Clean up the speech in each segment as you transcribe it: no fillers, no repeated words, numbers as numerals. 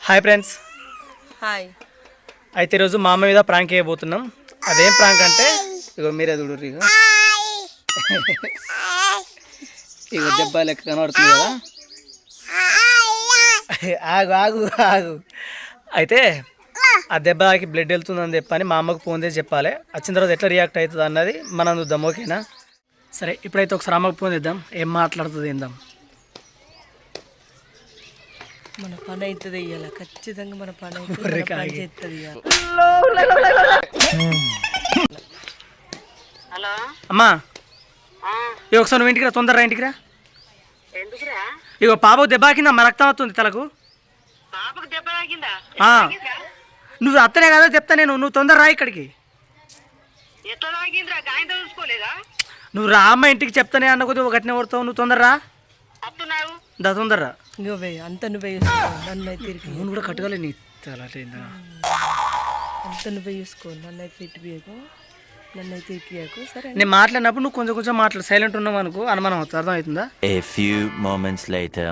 Hi friends, hi. అయితే ఈరోజు మా అమ్మ మీద ప్రాంక్ చేయబోతున్నాం. అదేం ప్రాంక్ అంటే ఇగో మీరే చూడరు, ఇగో దెబ్బ లెక్క కనబడుతుంది కదా. ఆగు ఆగు ఆగు. అయితే ఆ దెబ్బకి బ్లడ్ వెళ్తుందని చెప్పని మా అమ్మకు ఫోన్ చేసి చెప్పాలి. వచ్చిన తర్వాత ఎట్లా రియాక్ట్ అవుతుంది అన్నది మనం చూద్దాం, ఓకేనా? సరే, ఇప్పుడైతే ఒకసారి అమ్మకు ఫోన్ చేద్దాం, ఏం మాట్లాడుతుంది ఏందాం. మన పని అవుతుంది ఇవాళ, ఖచ్చితంగా మన పని అవుతుంది. హలో అమ్మా, ఇక ఒకసారి నువ్వు ఇంటికి రా, తొందరరా ఇంటికి రా. ఇగో పాపకు దెబ్బ తాకిందమ్మా, రక్తం అవుతుంది తలకు. నువ్వు అత్తనే కదా చెప్తా నేను, నువ్వు తొందర రా ఇక్కడికి. నువ్వు రా అమ్మ ఇంటికి, చెప్తానే అన్న కొద్ది ఒకటినే కొడతావు. నువ్వు తొందర రా, దా తొందర రా. అంత నువ్వే నన్ను అయితే నువ్వు కూడా కట్టుకోలే నీ అంత నువ్వే చూసుకో. నన్ను అయితే ఇటుపోయాకు, నన్ను అయితే ఇటుపోయాకు. సరే, నేను మాట్లాడినప్పుడు నువ్వు కొంచెం కొంచెం మాట్లాడు. సైలెంట్ ఉన్నావు అనుకో, అనుమానం అవుతుంది. అర్థమవుతుందా? A few moments later.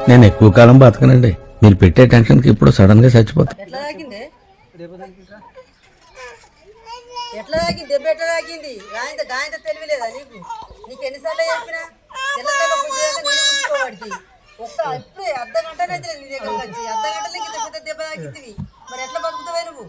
నేను ఎక్కువ కాలం బతకనండి. మీరు పెట్టే టెన్షన్ కి ఇప్పుడు సడన్ గా చచ్చిపోతా. ఎట్లా తాకింది దెబ్బ? ఎట్లా తాకింది? గాయంత తెలివిలేదా నీకు? నీకు ఎన్నిసార్లు చెప్పినా ఉంచుకోవాడికి ఒక్క ఇప్పుడే అర్ధ గంటనే అయితే నీ దగ్గర వచ్చి అర్ధ గంటలకి ఇంత పెద్ద దెబ్బ తాకింది. మరి ఎట్లా బతుకుతావే నువ్వు?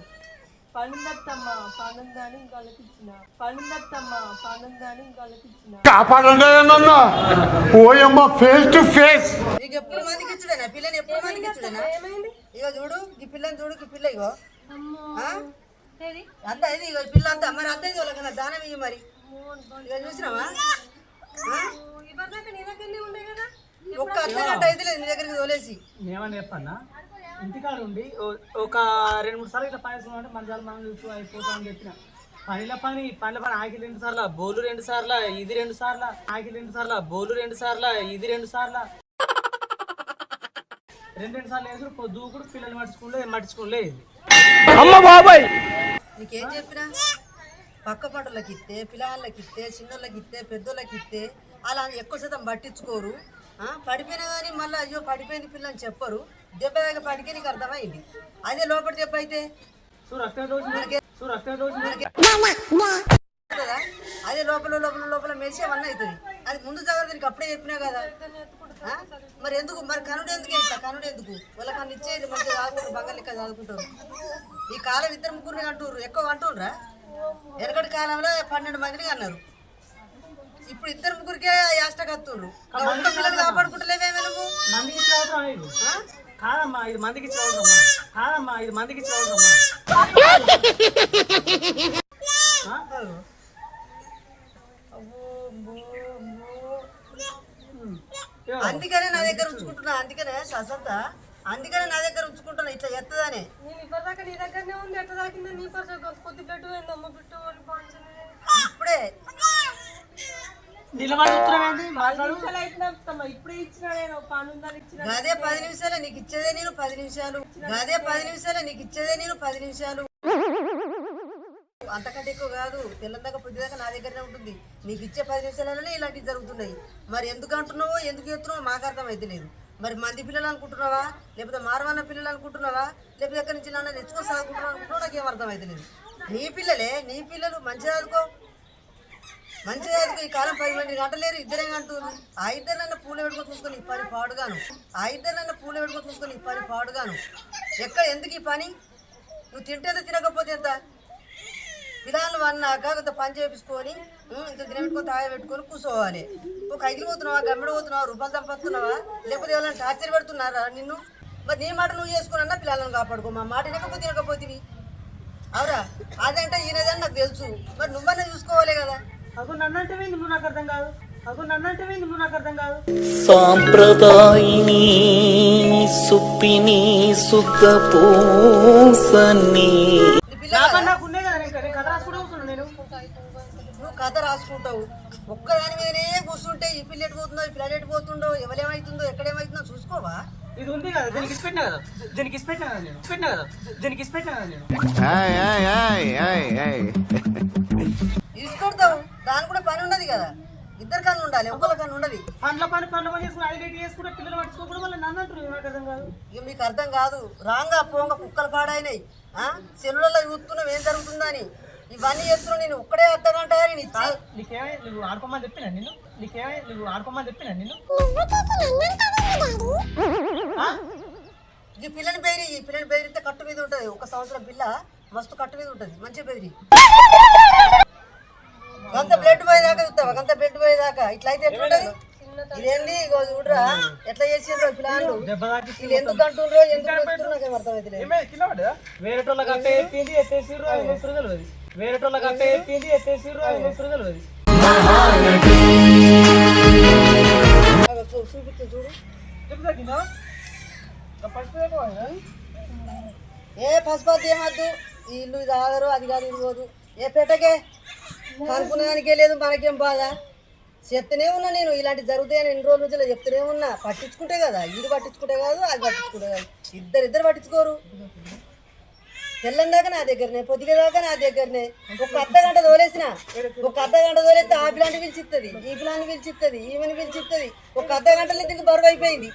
నీకు ఎప్పుడు మందికి ఇచ్చుడేనా? పిల్లని ఎప్పుడు మందికి ఇచ్చుడేనా? ఇగో చూడు, ఈ పిల్లని చూడు, ఈ పిల్ల ఇగో అంత ఇది, ఇగో పిల్ల అంతా మరి అంత ఇది వాళ్ళకన్నా దానం ఇవి. మరి ఇక చూసినావా? ఒక్క అర్ధ గంట అయితే లేదు నీ దగ్గరికి తోలేసి. ఏమని చెప్పన్నా, ఇంటికాడ ఉండి ఒక 2-3 సార్లు ఇట్లా పని వేసుకున్నా అంటే మంచాలు మనం చూసి అయిపోతాం అని చెప్పిన. పనిల పని ఆకి 2 సార్లు, బోలు 2 సార్లు, ఇది 2 సార్లు, ఆకి 2 సార్లు, బోలు 2 సార్లు, ఇది 2 సార్లు, 2 సార్లు వేసుకుని దూకుడు, పిల్లలు మట్టించుకోలే. అమ్మ బాబాయ్, నీకేం చెప్పినా పక్క పంటలకి ఇస్తే, పిల్లలకి ఇస్తే, చిన్నోళ్ళకి ఇస్తే, పెద్దోళ్ళకి ఇస్తే అలా ఎక్కువ శాతం పట్టించుకోరు. పడిపోయినా కానీ మళ్ళీ అయ్యో పడిపోయింది పిల్లని చెప్పరు. దెబ్బ దాకా పడికే నీకు అర్థమైంది. అదే లోపల దెబ్బ అయితే అదే లోపల లోపల లోపల మెరిసే వన్ అవుతుంది. అది ముందు జాగ్రత్త నీకు అప్పుడే చెప్పినా కదా. మరి ఎందుకు మరి కనుడు ఎందుకు ఇట్లా? కనుడు ఎందుకు? వాళ్ళ కన్ను ఇచ్చేది మంచిగా చదువుకుంటారు, బంగారు లెక్క చదువుకుంటారు. ఈ కాలం 2-3 అంటుర్రు, ఎక్కువ అంటుర్రా. వెనకటి కాలంలో 12 మందిని అన్నారు, ఇప్పుడు 2-3కే యాష్టకత్తుర్రు. ఒక్క పిల్లలు కాపాడుకుంటలేవేమే నువ్వు? కాదమ్మా, ఇది మందికి ఇచ్చేవద్దమ్మా. కాదమ్మా, ఇది మందికి ఇచ్చేవద్దమ్మా. అందుకనే నా దగ్గర ఉంచుకుంటున్నా, అందుకనే ససంత, అందుకనే నా దగ్గర ఉంచుకుంటున్నా. ఇట్లా ఎత్తదానే ఇప్పుడే గదే 10 నిమిషాలు నీకు ఇచ్చేదే నేను 10 నిమిషాలు. గదే 10 నిమిషాలు నీకు ఇచ్చేదే నేను 10 నిమిషాలు. అంతకంటే ఎక్కువ కాదు. తెల్లందాకా పొద్దుదాకా నా దగ్గరనే ఉంటుంది. నీకు ఇచ్చే 10 నిమిషాలలోనే ఇలాంటివి జరుగుతున్నాయి. మరి ఎందుకు అంటున్నావో, ఎందుకు చెప్తున్నావో మాకు అర్థం అయితే లేదు. మరి మంది పిల్లలు అనుకుంటున్నావా, లేకపోతే మారవన్న పిల్లలు అనుకుంటున్నావా, లేకపోతే ఎక్కడి నుంచి నన్ను తెచ్చుకొని చదువుకుంటున్నావు అనుకుంటున్నావు? నాకేం అర్థం అయితే లేదు. నీ పిల్లలే, నీ పిల్లలు మంచిగా చదువుకో, మంచిగా చదువుకో. ఈ కాలం 10 మంది గంటలేరు, ఇద్దరే అంటున్నారు. ఆ ఇద్దరినన్నా పూలు పెట్టుకొని చూసుకొని ఈ పని పాడుగాను. ఎక్కడ ఎందుకు ఈ పని? నువ్వు తింటేంత తినకపోతే ఎంత? విధానం అన్నాక కొంత పని చేపించుకొని ఇంత తినబెట్టుకొని తాగ పెట్టుకొని కూర్చోవాలి. ఒక కైకిలు పోతున్నావా, గమ్మిడి పోతున్నావా, రూపాయలు సంపస్తున్నావా, లేకపోతే ఎవరైనా టార్చర్ పెడుతున్నారా నిన్ను? మరి నీ మాట నువ్వు చేసుకున్నా పిల్లలను కాపాడుకో. మా మాట తినకపోతే అవురా? అదంటే ఈయనదని నాకు తెలుసు. మరి నువ్వన్నా చూసుకోవాలి కదా. సాంప్రదాయిని సుప్పిని శుద్ధ పూసని నువ్వు కథ రాసుకుంటావు. ఒక్కదాని మీదనే కూర్చుంటే ఈ పిల్ల ఎటు పోతుందో, ఈ పిల్లలు ఎటు పోతుండో, ఎవరేమవుతుందో, ఎక్కడేమవుతుందో చూసుకోవా? ఇది ఉంది కదా, దీనికి ఇచ్చి పెట్టినా కదా, దీనికి ఇచ్చి పెట్టినా కదా నేను, పెట్టినా కదా, దీనికి ఇచ్చి పెట్టినా కదా నేను. తీసుకొడతావు, దాని కూడా పని ఉన్నది కదా, ఇద్దరు కన్ను ఉండాలి, ఒక్కళ్ళ కన్ను ఉండదు. పండ్ల పని చేసుకుని అది రేట్ చేసుకుంటే పిల్లలు పట్టుకోకుండా మళ్ళీ నన్ను అంటారు. నాకు అర్థం కాదు. ఇక మీకు అర్థం కాదు, రాంగా పోంగ కుక్కలు పాడైనాయి. సెల్లులలో చూస్తున్నావు ఏం జరుగుతుందని, ఇవన్నీ చేస్తున్నావు. నేను ఒక్కడే అర్థగంట నేను ఇచ్చి నీకేమై నువ్వు ఆడుకోమని చెప్పినా నిన్ను, నీకేమై నువ్వు ఆడుకోమని చెప్పినా నిన్ను. ఈ పిల్లని బెదిరితే కట్టు మీద ఉంటుంది. 1 సంవత్సరం పిల్ల మస్తు కట్టు మీద ఉంటుంది, మంచిగా బెదిరి. గంత బ్లడ్ పోయేదాకా చూస్తావా, గంత బ్లడ్ పోయేదాకా ఇట్లా అయితే ఎట్లుంటది? ఇదేంది ఇగో చూడరా ఎట్లా చేసిండ్రో పిల్లలు, వీళ్ళు ఎందుకు అంటుండ్రో ఎందుకు వస్తుండ్రో నాకేం అర్థమైతే. వేరేటోళ్ళ గట్ట ఎత్తింది ఎత్తేసిర్రు అది వస్తుంది తెలియదు. వేరేటోళ్ళ గట్ట ఎత్తింది ఎత్తేసిర్రు అది వస్తుంది తెలియదు. చూపిస్తే చూడు. ఏ పసుపతి ఏమద్దు, ఈ ఇల్లు ఇది ఆగరు, అది కాదు ఇది పోదు. ఏ పెట్టకే కనుక్కున్న దానికే లేదు, మనకేం బాధ. చెప్తూనే ఉన్నా నేను, ఇలాంటి జరుగుతాయని 2 రోజుల నుంచి చెప్తూనే ఉన్నా. పట్టించుకుంటే కదా, ఇది పట్టించుకుంటే కాదు, అది పట్టించుకుంటే కాదు, ఇద్దరు పట్టించుకోరు. తెల్లం దాకా నా దగ్గరనే, పొద్దుగా దాకా నా దగ్గరనే. ఒక అర్ధగంట తోలేసిన, ఒక అర్ధగంట తోలేస్తే ఆ పిల్లాన్ని పిలిచిస్తుంది, ఈ పిల్లాన్ని పిలిచిస్తుంది, ఈమెని పిలిచిస్తుంది. ఒక అర్ధగంటలో ఇంటికి బరువు అయిపోయింది.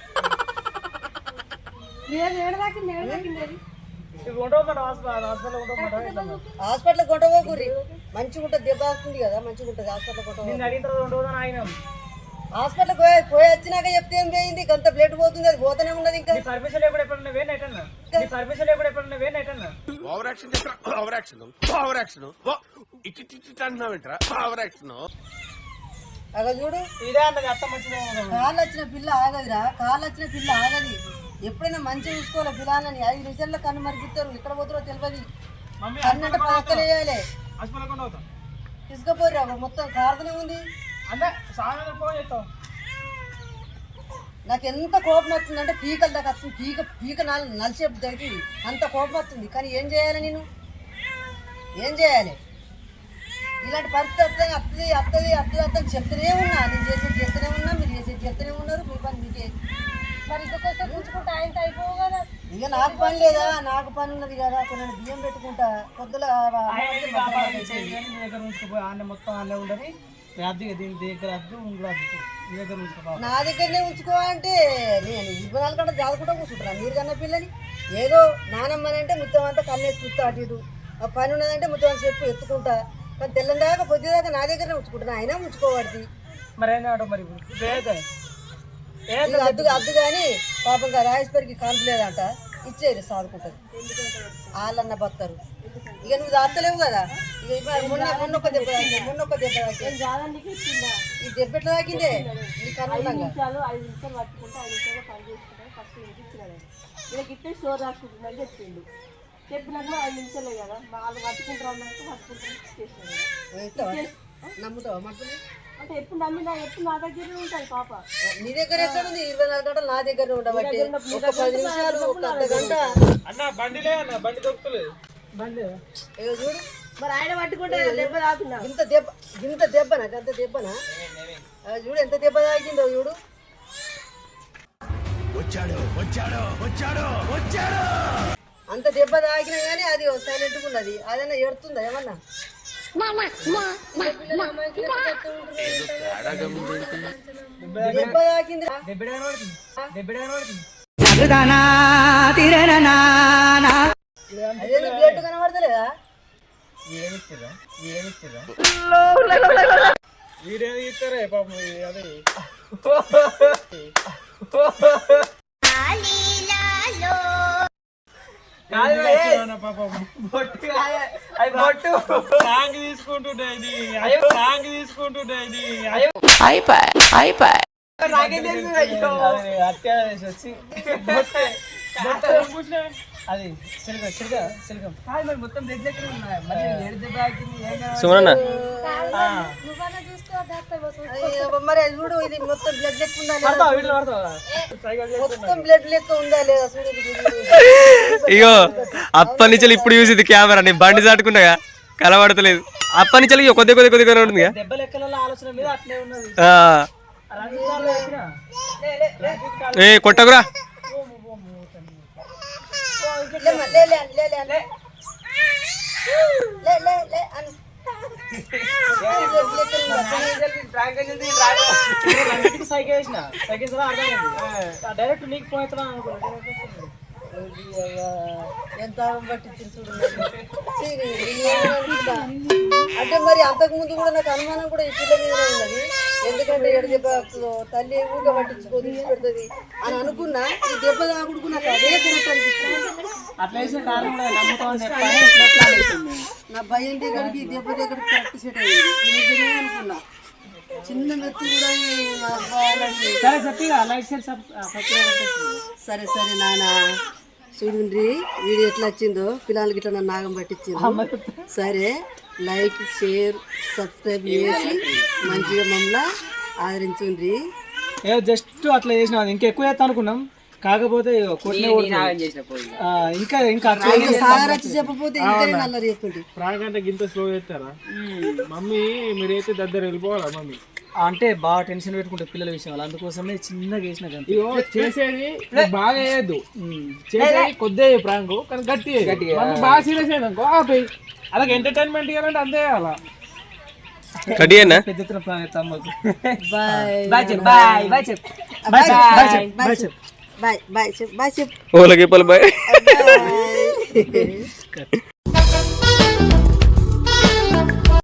హాస్పిటల్ కొంటపోకూరి, మంచిగా ఉంటుంది, దెబ్బ వస్తుంది కదా, మంచిగా ఉంటుంది హాస్పిటల్ కొంట. హాస్పిటల్ పోయి వచ్చినాక చెప్తే ఏం పోయింది, కొంత బ్లడ్ పోతుంది, అది పోతూనే ఉన్నది. ఇంకా అగ చూడు, కాళ్ళు వచ్చిన పిల్ల ఆగదురా, కాళ్ళు వచ్చిన పిల్ల ఆగది. ఎప్పుడైనా మంచిగా చూసుకోవాలి పిల్లలని. 5 నిమిషాల్లో కన్ను మరిపిస్తారు, ఎక్కడ పోతారో తెలియదు. కన్ను అంటే పక్కన వేయాలి, తీసుకుపోయి మొత్తం కారుతూనే ఉంది. నాకు ఎంత కోపం వస్తుందంటే పీకల దాకా వస్తుంది, పీక నలిచే దగ్గర అంత కోపం వస్తుంది. కానీ ఏం చేయాలి, నేను ఏం చేయాలి? ఇలాంటి పరిస్థితి వస్తుంది అని చెప్తూనే ఉన్నా, నేను చేసేది చేస్తూనే ఉన్నా, మీరు చేసేది చెప్తూనే ఉన్నారు. మీ పని మీకే. మరి ఇంకొకసారి పుంజుకుంటా ఆయన అయిపోవు కదా. ఇక నాకు పని లేదా, నాకు పని ఉన్నది కదా, కొన్ని బియ్యం పెట్టుకుంటా పొద్దుల నా దగ్గరనే ఉంచుకోవాలంటే నేను 24 గంటలు జాదుకుంటా కూర్చుంటాను. మీరు కన్నా పిల్లని ఏదో నానమ్మని అంటే మొత్తం అంతా కన్నేసి చూస్తా, అటు ఇటు ఆ పని ఉన్నదంటే మొత్తం చెప్పు ఎత్తుకుంటా. కానీ తెల్లని దాకా పొద్దుదాకా నా దగ్గరనే ఉంచుకుంటాను, అయినా ఉంచుకోవాడిది. మరి అద్దు కానీ పాపం రాజేశ్వరికి కాన్పులేదంట, ఇచ్చేది సాదుకుంటుంది. వాళ్ళన్న బతారు. ఇక నువ్వు దాత్తలేవు కదా. ఇక మొన్నొక్క దెబ్బ తాకి, ఈ దెబ్బ ఎట్లా తాకిందే నీ కన్ను ఉండగా. స్టోర్ రాసుకుంటుందని చెప్పిండు. చెప్పినాక 5 నిమిషాలే కదా, వాళ్ళు పట్టుకుంటారు అన్నట్టు పట్టుకుంటారు. నమ్ముతావా మట్టుని? అంటే ఎప్పుడు నమ్మినా ఎప్పుడు నా దగ్గరే ఉంటుంది పాప. నీ దగ్గర ఎక్కడ ఉంది? 24 గంటలు నా దగ్గర ఉండబట్టి ఒక 10 నిమిషాలు, ఒక అర్ధగంట. ఇక చూడు, మరి ఆయన పట్టుకుంటే దెబ్బ తాకున్నా. ఇంత దెబ్బనా అంత దెబ్బనా? చూడు ఎంత దెబ్బ తాకిందో చూడు. అంత దెబ్బ తాకినా కానీ అది సైలెంట్గా ఉన్నది. అదన్నా ఏడుతుందా ఏమన్నా? దెబ్బ తాకింది. అదేందుకు బ్లడ్ కనబడతలేదా? అది సిలికం కాదు, మరి మొత్తం బ్లడ్ లెక్కనే ఉన్నాయి. మరి ఏడు దెబ్బ మరి అది చూడు, ఇది మొత్తం బ్లడ్ లెక్క ఉందా లేదా? మొత్తం బ్లడ్ లెక్క ఉందా లేదా చూడు. ఇగో అప్పటి నుంచి ఇప్పుడు చూసి ఇది కెమెరా, నేను బండి చాటుకుంటా కలబడతలేదు. అప్పటి నుంచి కొద్దిగా ఉంటుంది. దెబ్బ లెక్కల ఆలోచన మీద అట్లే ఉన్నది. ఏ కొట్టకురా. లే లే లే లే లే లే లే లే అని సైకిల్ వేసిన సైకిల్ డైరెక్ట్ నీకు పోతున్నా అనుకున్నా ఎంత పట్టించింది చూడు అంటే మరి అంతకు ముందు కూడా నాకు అనుమానం కూడా ఈ పిల్ల మీద ఉన్నది. ఎందుకంటే ఎడ దెబ్బ తల్లి ఊగా పట్టించుకో తీసుకెడుతుంది అని అనుకున్నా. ఈ దెబ్బ తాగుడుకు నాకు అదే కరెక్ట్ అనిపిస్తుంది. అట్లా వేసిన కారణం నా భయం దగ్గరికి ఈ దెబ్బ దగ్గరికి కరెక్ట్ సెట్ అయ్యింది. నిజమే అనుకున్నా. చిన్న మెత్తి కూడా సరే సత్తిగా లైక్ షేర్ సబ్స్క్రైబ్. సరే సరే నాన్న చూడండి వీడియో ఎట్లా వచ్చిందో పిల్లలకి ఇట్లా నన్ను నాగం పట్టించింది. సరే లైక్ షేర్ సబ్స్క్రైబ్ చేసి మంచిగా మమ్మల్ని ఆదరించుండ్రి. జస్ట్ అట్లా చేసిన ఇంకెక్కువ చేస్తా అనుకున్నాం. కాకపోతే ఇంకా ఇంకా సాగర్ వచ్చి చెప్పపోతే ఇంకా నల్లరి చెప్పింది. ప్రాగంటే గింత స్లో చేస్తారా మమ్మీ? మీరైతే దగ్గర వెళ్ళిపోవాలా మమ్మీ? అంటే బాగా టెన్షన్ పెట్టుకుంటే పిల్లల విషయం అందుకోసమే చిన్నగా వేసిన ఇగో చేసేది బాగా వేయద్దు, చేసేది కొద్దిగా ప్రాంక్ కానీ గట్టి మమ్మీ బాగా సీరియస్ అయిందనుకో ఆపేయి. అలాగే ఎంటర్టైన్మెంట్ ఇవ్వాలంటే అంతే అలా కడి అన్నా పెద్ద ఎత్తున ప్లాన్ చేస్తాం మాకు. బాయ్ బాయ్ చెప్పు బాయ్ బాయ్ చెప్పు బాయ్ చెప్పు బాయ్ చెప్పు బాయ్ బాయ్ చెప్పు బాయ్ చెప్పు ఓలకి పలు బాయ్. బాయ్.